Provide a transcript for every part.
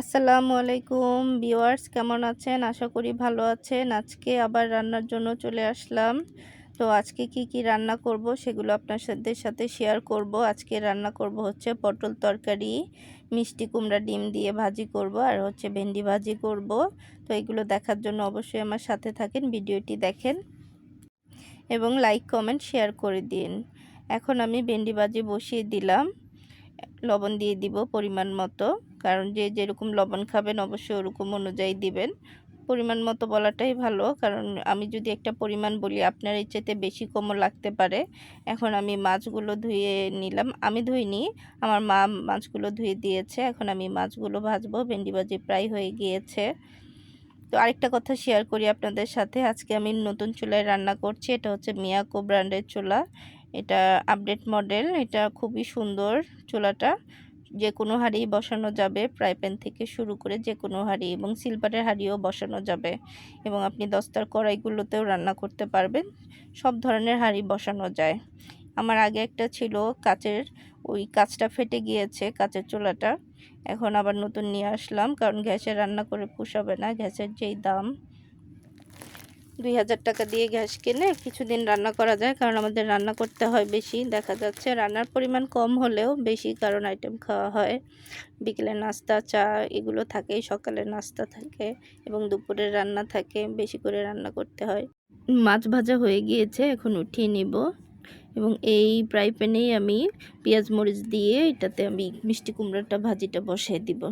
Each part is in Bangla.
আসসালামু আলাইকুম ভিউয়ার্স, কেমন আছেন? আশা করি ভালো আছেন। আজকে আবার রান্নার জন্য চলে আসলাম। তো আজকে কি রান্না করব সেগুলো আপনাদের সাথে শেয়ার করব। আজকে রান্না করব হচ্ছে পটল তরকারি, মিষ্টি কুমড়া ডিম দিয়ে ভাজি করব, আর হচ্ছে ভেন্ডি ভাজি করব। তো এগুলো দেখার জন্য অবশ্যই আমার সাথে থাকেন, ভিডিওটি দেখেন এবং লাইক কমেন্ট শেয়ার করে দিন। এখন আমি ভেন্ডি ভাজি বসিয়ে দিলাম। লবণ দিয়ে দিব পরিমাণ মতো, কারণ যে যেরকম লবণ খাবেন অবশ্যই ওরকম অনুযায়ী দিবেন। পরিমাণ মতো বলাটাই ভালো, কারণ আমি যদি একটা পরিমাণ বলি আপনার এর চাইতে বেশি কমও লাগতে পারে। এখন আমি মাছগুলো ধুয়ে নিলাম, আমি ধুইনি, আমার মা মাছগুলো ধুয়ে দিয়েছে। এখন আমি মাছগুলো ভাজবো। ভেন্ডি ভাজি প্রায় হয়ে গিয়েছে। তো আরেকটা কথা শেয়ার করি আপনাদের সাথে, আজকে আমি নতুন চুলায় রান্না করছি। এটা হচ্ছে মিয়াকো ব্র্যান্ডের চুলা। এটা আপডেট মডেল, এটা খুবই সুন্দর চুলাটা। যে কোনো হাঁড়ি বসানো যাবে, ফ্রাই প্যান থেকে শুরু করে যে কোনো হাঁড়ি, এবং সিলভারের হাঁড়িও বসানো যাবে, এবং আপনি দস্তার কড়াইগুলোতেও রান্না করতে পারবেন। সব ধরনের হাঁড়ি বসানো যায়। আমার আগে একটা ছিল কাচের, ওই কাচটা ফেটে গিয়েছে কাচের চুলাটা। এখন আবার নতুন নিয়ে আসলাম, কারণ গ্যাসে রান্না করে পোষাবে না। গ্যাসের যেই দাম, 2000 টাকা দিয়ে গ্যাস কিনে কিছুদিন রান্না করা যায়, কারণ আমাদের রান্না করতে হয় বেশি। দেখা যাচ্ছে রান্নার পরিমাণ কম হলেও বেশি, কারণ আইটেম খাওয়া হয়। বিকেলের নাস্তা, চা এগুলো থাকেই, সকালের নাস্তা থাকে এবং দুপুরের রান্না থাকে, বেশি করে রান্না করতে হয়। মাছ ভাজা হয়ে গিয়েছে, এখন উঠিয়ে নিব, এবং এই ফ্রাই প্যানেই আমি পেঁয়াজ মরিচ দিয়ে এটাতে আমি মিষ্টি কুমড়াটা ভাজিটা বসিয়ে দিব।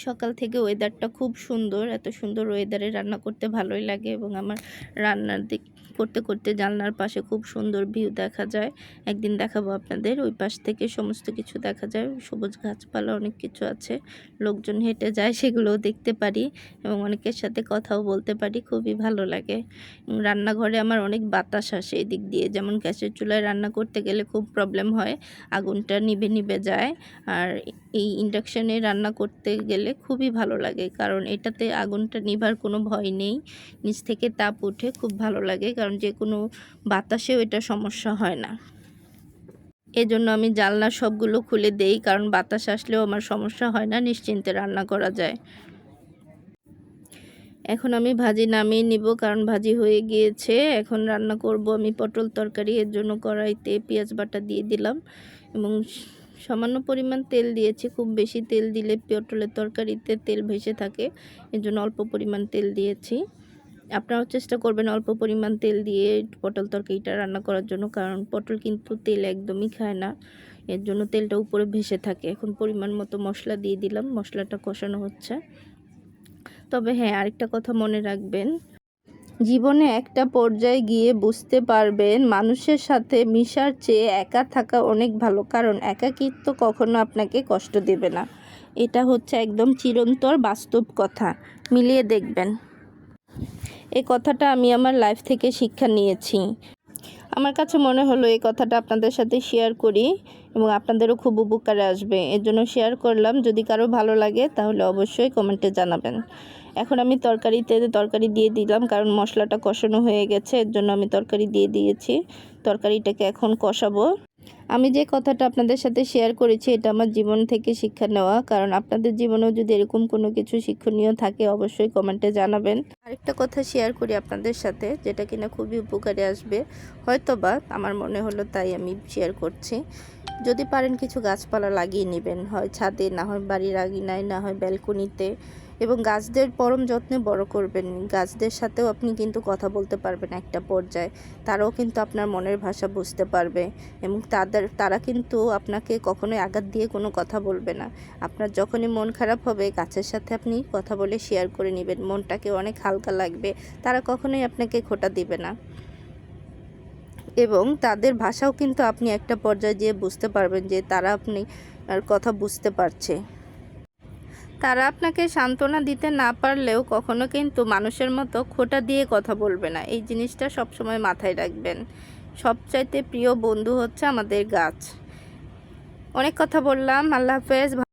সকাল থেকে ওয়েদারটা খুব সুন্দর, এত সুন্দর ওয়েদারে রান্না করতে ভালোই লাগে, এবং আমার রান্নার দিক করতে করতে জানলার পাশে খুব সুন্দর ভিউ দেখা যায়। একদিন দেখাবো আপনাদের, ওই পাশ থেকে সমস্ত কিছু দেখা যায়, সবুজ গাছপালা অনেক কিছু আছে, লোকজন হেঁটে যায় সেগুলোও দেখতে পারি, এবং অনেকের সাথে কথাও বলতে পারি, খুবই ভালো লাগে। রান্নাঘরে আমার অনেক বাতাস আসে এদিক দিয়ে, যেমন গ্যাসের চুলায় রান্না করতে গেলে খুব প্রবলেম হয়, আগুনটা নিভে নিভে যায়। আর এই ইন্ডাকশানে রান্না করতে গেলে খুবই ভালো লাগে, কারণ এটাতে আগুনটা নিভার কোনো ভয় নেই, নিচ থেকে তাপ উঠে, খুব ভালো লাগে, কারণ যে কোনো বাতাসেও এটা সমস্যা হয় না। এজন্য আমি জানলা সবগুলো খুলে দেই, কারণ বাতাস আসলেও আমার সমস্যা হয় না, নিশ্চিন্তে রান্না করা যায়। এখন আমি ভাজি নামিয়ে নিব, কারণ ভাজি হয়ে গিয়েছে। এখন রান্না করব আমি পটল তরকারি। এর জন্য কড়াইতে পেঁয়াজ বাটা দিয়ে দিলাম, এবং সামান্য পরিমাণ তেল দিয়েছি। খুব বেশি তেল দিলে পটলের তরকারিতে তেল ভেসে থাকে, এর জন্য অল্প পরিমাণ তেল দিয়েছি। আপনারাও চেষ্টা করবেন অল্প পরিমাণ তেল দিয়ে পটল তরকারিটা রান্না করার জন্য, কারণ পটল কিন্তু তেল একদমই খায় না, এর জন্য তেলটা উপরে ভেসে থাকে। এখন পরিমাণ মতো মশলা দিয়ে দিলাম, মশলাটা কষানো হচ্ছে। তবে হ্যাঁ, আরেকটা কথা মনে রাখবেন, জীবনে একটা পর্যায়ে গিয়ে বুঝতে পারবেন মানুষের সাথে মিশার চেয়ে একা থাকা অনেক ভালো, কারণ একাকিত্ব কখনো আপনাকে কষ্ট দেবে না। এটা হচ্ছে একদম চিরন্তর বাস্তব কথা, মিলিয়ে দেখবেন। এই কথাটা আমি আমার লাইফ থেকে শিক্ষা নিয়েছি। আমার কাছে মনে হলো এই কথাটা আপনাদের সাথে শেয়ার করি, এবং আপনাদেরও খুব উপকারে আসবে, এর জন্য শেয়ার করলাম। যদি কারো ভালো লাগে তাহলে অবশ্যই কমেন্টে জানাবেন। এখন আমি তরকারি দিয়ে দিলাম, কারণ মশলাটা কষানো হয়ে গেছে, এর জন্য আমি তরকারি দিয়ে দিয়েছি। তরকারিটাকে এখন কষাবো। আমি যে কথাটা আপনাদের সাথে শেয়ার করেছি এটা আমার জীবন থেকে শিক্ষা নেওয়া, কারণ আপনাদের জীবনেও যদি এরকম কোনো কিছু শিক্ষণীয় থাকে অবশ্যই কমেন্টে জানাবেন। আরেকটা কথা শেয়ার করি আপনাদের সাথে, যেটা কিনা খুবই উপকারে আসবে হয়তোবা, আমার মনে হলো তাই আমি শেয়ার করছি। যদি পারেন কিছু গাছপালা লাগিয়ে নেবেন, হয় ছাদে, না হয় বাড়ির আঙিনায়, না হয় ব্যালকনিতে, এবং গাছদের পরম যত্নে বড় করবেন। গাছদের সাথেও আপনি কিন্তু কথা বলতে পারবেন একটা পর্যায়ে, তারাও কিন্তু আপনার মনের ভাষা বুঝতে পারবে, এবং তারা কিন্তু আপনাকে কখনোই আঘাত দিয়ে কোনো কথা বলবে না। আপনার যখনই মন খারাপ হবে গাছের সাথে আপনি কথা বলে শেয়ার করে নেবেন, মনটাকে অনেক হালকা লাগবে, তারা কখনোই আপনাকে খোঁটা দিবে না, এবং তাদের ভাষাও কিন্তু আপনি একটা পর্যায়ে যেয়ে বুঝতে পারবেন যে তারা আপনি আর কথা বুঝতে পারছে। তারা আপনাকে সান্ত্বনা দিতে না পারলেও কখনো কিন্তু মানুষের মতো খোঁটা দিয়ে কথা বলবে না, এই জিনিসটা সবসময় মাথায় রাখবেন। সবচাইতে প্রিয় বন্ধু হচ্ছে আমাদের গাছ। অনেক কথা বললাম, আল্লাহ হাফেজ।